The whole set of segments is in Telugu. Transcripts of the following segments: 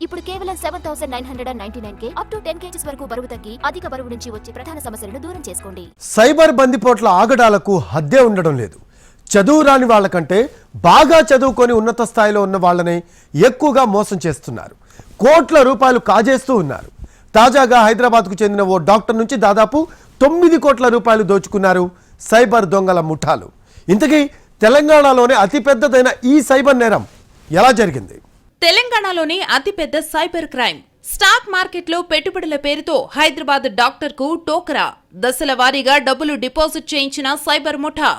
ఇప్పుడు కేవలం 7,999 అప్ టు 10 kgs వరకు బరువు తగ్గి అధిక బరువు నుంచి వచ్చే ప్రధాన సమస్యలను దూరం చేసుకోండి. సైబర్ బందిపోట్ల ఆగడాలకు హద్దే ఉండడం లేదు. చదువు రాని వాళ్ళకంటే బాగా చదువుకొని ఉన్నత స్థాయిలో ఉన్న వాళ్ళనే ఎక్కువగా మోసం చేస్తున్నారు. కోట్ల రూపాయలు కాజేస్తూ ఉన్నారు. తాజాగా హైదరాబాద్కు చెందిన ఓ డాక్టర్ నుంచి దాదాపు 9 కోట్ల రూపాయలు దోచుకున్నారు సైబర్ దొంగల ముఠాలు. ఇంతకీ తెలంగాణలోనే అతిపెద్దదైన ఈ సైబర్ నేరం ఎలా జరిగింది? తెలంగాణలోనే అతిపెద్ద సైబర్ క్రైమ్. స్టాక్ మార్కెట్లో పెట్టుబడుల పేరుతో హైదరాబాద్ డాక్టర్కు టోకరా. దశల వారీగా డబ్బులు డిపాజిట్ చేయించిన సైబర్ ముఠా.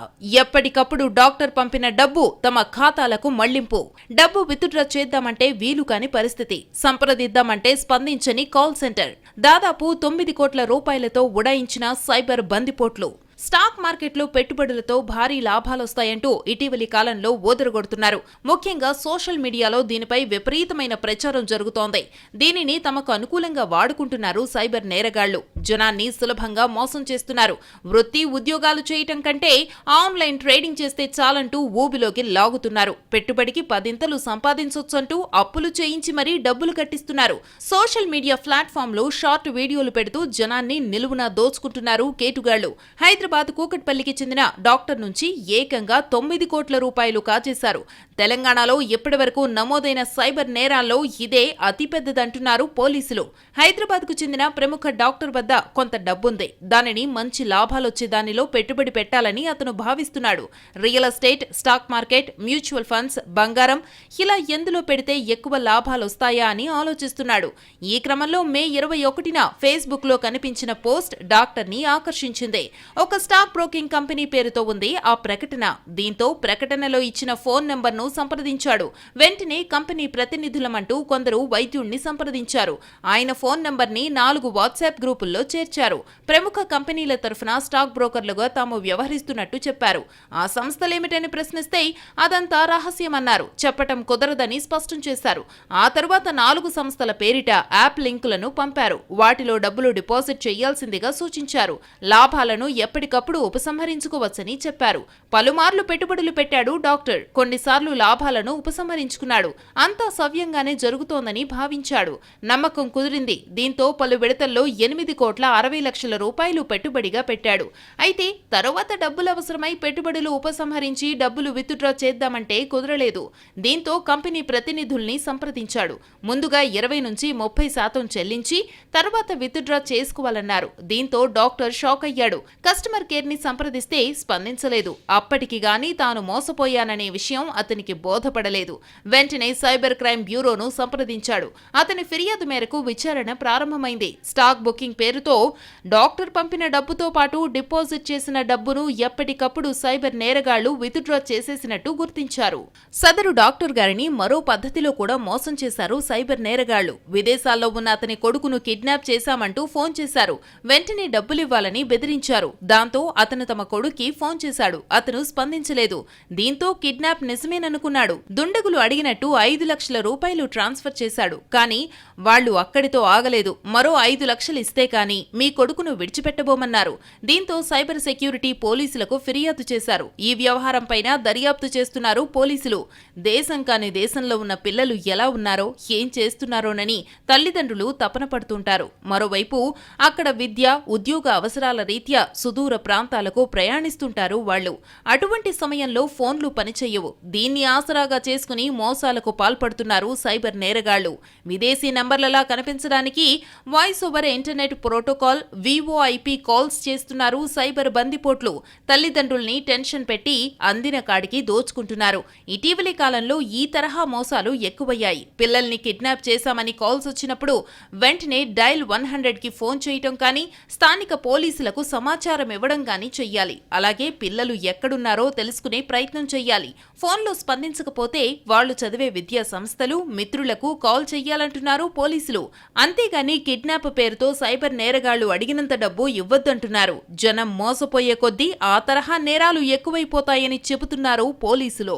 ఎప్పటికప్పుడు డాక్టర్ పంపిన డబ్బు తమ ఖాతాలకు మళ్లింపు. డబ్బు విత్డ్రా చేద్దామంటే వీలు కాని పరిస్థితి. సంప్రదిద్దామంటే స్పందించని కాల్ సెంటర్. దాదాపు 9 కోట్ల రూపాయలతో ఉడాయించిన సైబర్ బందిపోట్లు. స్టాక్ మార్కెట్లో పెట్టుబడులతో భారీ లాభాలొస్తాయంటూ ఇటీవలి కాలంలో ఓదరగొడుతున్నారు. ముఖ్యంగా సోషల్ మీడియాలో దీనిపై విపరీతమైన ప్రచారం జరుగుతోంది. దీనిని తమకు అనుకూలంగా వాడుకుంటున్నారు సైబర్ నేరగాళ్లు. జనాన్ని సులభంగా మోసం చేస్తున్నారు. వృత్తి ఉద్యోగాలు చేయటం కంటే ఆన్లైన్ ట్రేడింగ్ చేస్తే చాలంటూ ఊబిలోకి లాగుతున్నారు. పెట్టుబడికి 10 సంపాదించొచ్చంటూ అప్పులు చేయించి మరీ డబ్బులు కట్టిస్తున్నారు. సోషల్ మీడియా ప్లాట్ఫామ్లో షార్ట్ వీడియోలు పెడుతూ జనాన్ని నిలువునా దోచుకుంటున్నారు కేటుగాళ్లు. హైదరాబాద్ కూకట్పల్లికి చెందిన డాక్టర్ నుంచి ఏకంగా 9 కోట్ల రూపాయలు కాజేశారు. తెలంగాణలో ఇప్పటివరకు నమోదైన సైబర్ నేరాల్లో ఇదే అతిపెద్దదంటున్నారు పోలీసులు. హైదరాబాద్కు చెందిన ప్రముఖ డాక్టర్ వద్ద కొంత డబ్బుంది. దానిని మంచి లాభాలొచ్చే దానిలో పెట్టుబడి పెట్టాలని అతను భావిస్తున్నాడు. Real estate, stock market, mutual funds, బంగారం ఇలా ఎందులో పెడితే ఎక్కువ లాభాలొస్తాయా అని ఆలోచిస్తున్నాడు. ఈ క్రమంలో మే 21న ఫేస్బుక్లో కనిపించిన పోస్ట్ డాక్టర్ని ఆకర్షించింది. ఒక స్టాక్ బ్రోకింగ్ కంపెనీ పేరుతో ఉంది ఆ ప్రకటన. దీంతో ప్రకటనలో ఇచ్చిన ఫోన్ నెంబర్ను సంప్రదించాడు. వెంటనే కంపెనీ ప్రతినిధులమంటూ కొందరు వైద్యుణ్ణి సంప్రదించారు. ఆయన ఫోన్ నెంబర్ని 4 వాట్సాప్ గ్రూపుల్లో చేర్చారు. ప్రముఖ కంపెనీల తరఫున స్టాక్ బ్రోకర్లుగా తాము వ్యవహరిస్తున్నట్టు చెప్పారు. ఆ సంస్థలేమిటని ప్రశ్నిస్తే అదంతా రహస్యమన్నారు. చెప్పటం కుదరదని స్పష్టం చేశారు. ఆ తర్వాత 4 సంస్థల పేరిట యాప్ లింకులను పంపారు. వాటిలో డబ్బులు డిపాజిట్ చేయాల్సిందిగా సూచించారు. లాభాలను ఎప్పటికప్పుడు ఉపసంహరించుకోవచ్చని చెప్పారు. పలుమార్లు పెట్టుబడులు పెట్టాడు డాక్టర్. కొన్నిసార్లు లాభాలను ఉపసంహరించుకున్నాడు. అంతా సవ్యంగానే జరుగుతోందని భావించాడు. నమ్మకం కుదిరింది. దీంతో పలు విడతల్లో 8,60,00,000 రూపాయలు పెట్టుబడిగా పెట్టాడు. అయితే తరువాత డబ్బులు అవసరమై పెట్టుబడులు ఉపసంహరించి డబ్బులు విత్డ్రా చేద్దామంటే కుదరలేదు. దీంతో కంపెనీ ప్రతినిధుల్ని సంప్రదించాడు. ముందుగా 20-30% చెల్లించి తర్వాత విత్డ్రా చేసుకోవాలన్నారు. దీంతో డాక్టర్ షాక్ అయ్యాడు. కస్టమర్ కేర్ ని సంప్రదిస్తే స్పందించలేదు. అప్పటికి గాని తాను మోసపోయాననే విషయం అతనికి బోధపడలేదు. వెంటనే సైబర్ క్రైమ్ బ్యూరోను సంప్రదించాడు. అతని ఫిర్యాదు మేరకు విచారణ ప్రారంభమైంది. స్టాక్ బుకింగ్ పేరుతో డాక్టర్ పంపిన డబ్బుతో పాటు డిపాజిట్ చేసిన డబ్బును ఎప్పటికప్పుడు సైబర్ నేరగాళ్లు విత్డ్రా చేసేసినట్టు గుర్తించారు. సదరు డాక్టర్ గారిని మరో పద్ధతిలో కూడా మోసం చేశారు సైబర్ నేరగాళ్లు. విదేశాల్లో ఉన్న అతని కొడుకును కిడ్నాప్ చేశామంటూ ఫోన్ చేశారు. వెంటనే డబ్బులివ్వాలని బెదిరించారు. దాంతో అతను తమ కొడుక్కి ఫోన్ చేశాడు. అతను స్పందించలేదు. దీంతో కిడ్నాప్ నిజమేననుకున్నాడు. దుండగులు అడిగినట్టు 5 లక్షల రూపాయలు ట్రాన్స్ఫర్ చేశాడు. కానీ వాళ్లు అక్కడితో ఆగలేదు. మరో 5 లక్షలు ఇస్తే కానీ మీ కొడుకును విడిచిపెట్టబోమన్నారు. దీంతో సైబర్ సెక్యూరిటీ పోలీసులకు ఫిర్యాదు చేశారు. ఈ వ్యవహారంపైన దర్యాప్తు చేస్తున్నారు పోలీసులు. దేశం కాని దేశంలో ఉన్న పిల్లలు ఎలా ఉన్నారో ఏం చేస్తున్నారోనని తల్లిదండ్రులు తపన పడుతుంటారు. మరోవైపు అక్కడ విద్య, ఉద్యోగ అవసరాల రీత్యా సుదూర ప్రాంతాలకు ప్రయాణిస్తుంటారు వాళ్లు. అటువంటి సమయంలో ఫోన్లు పనిచేయవు. దీన్ని ఆసరాగా చేసుకుని మోసాలకు పాల్పడుతున్నారు సైబర్ నేరగాళ్లు. విదేశీ నంబర్లలా కనిపించడానికి voice over internet protocol, VoIP calls చేస్తున్నారు సైబర్ బందిపోట్లు. తల్లిదండ్రుల్ని టెన్షన్ పెట్టి అందిన కాడికి దోచుకుంటున్నారు. ఇటీవలి కాలంలో ఈ తరహా మోసాలు ఎక్కువయ్యాయి. పిల్లల్ని కిడ్నాప్ చేశామని కాల్స్ వచ్చినప్పుడు వెంటనే డైల్ 100కి ఫోన్ చేయటం కానీ, స్థానిక పోలీసులకు సమాచారం ఇవ్వడం కానీ చెయ్యాలి. అలాగే పిల్లలు ఎక్కడున్నారో తెలుసుకునే ప్రయత్నం చెయ్యాలి. ఫోన్లో స్పందించకపోతే వాళ్లు చదివే విద్యా సంస్థలు, మిత్రులకు కాల్ చెయ్యాలంటున్నారు పోలీసులు. అంతేగాని కిడ్నాప్ పేరుతో సైబర్ నేరగాళ్లు అడిగినంత డబ్బు ఇవ్వొద్దంటున్నారు. జనం మోసపోయే కొద్దీ ఆ తరహా నేరాలు ఎక్కువైపోతాయని చెబుతున్నారు పోలీసులు.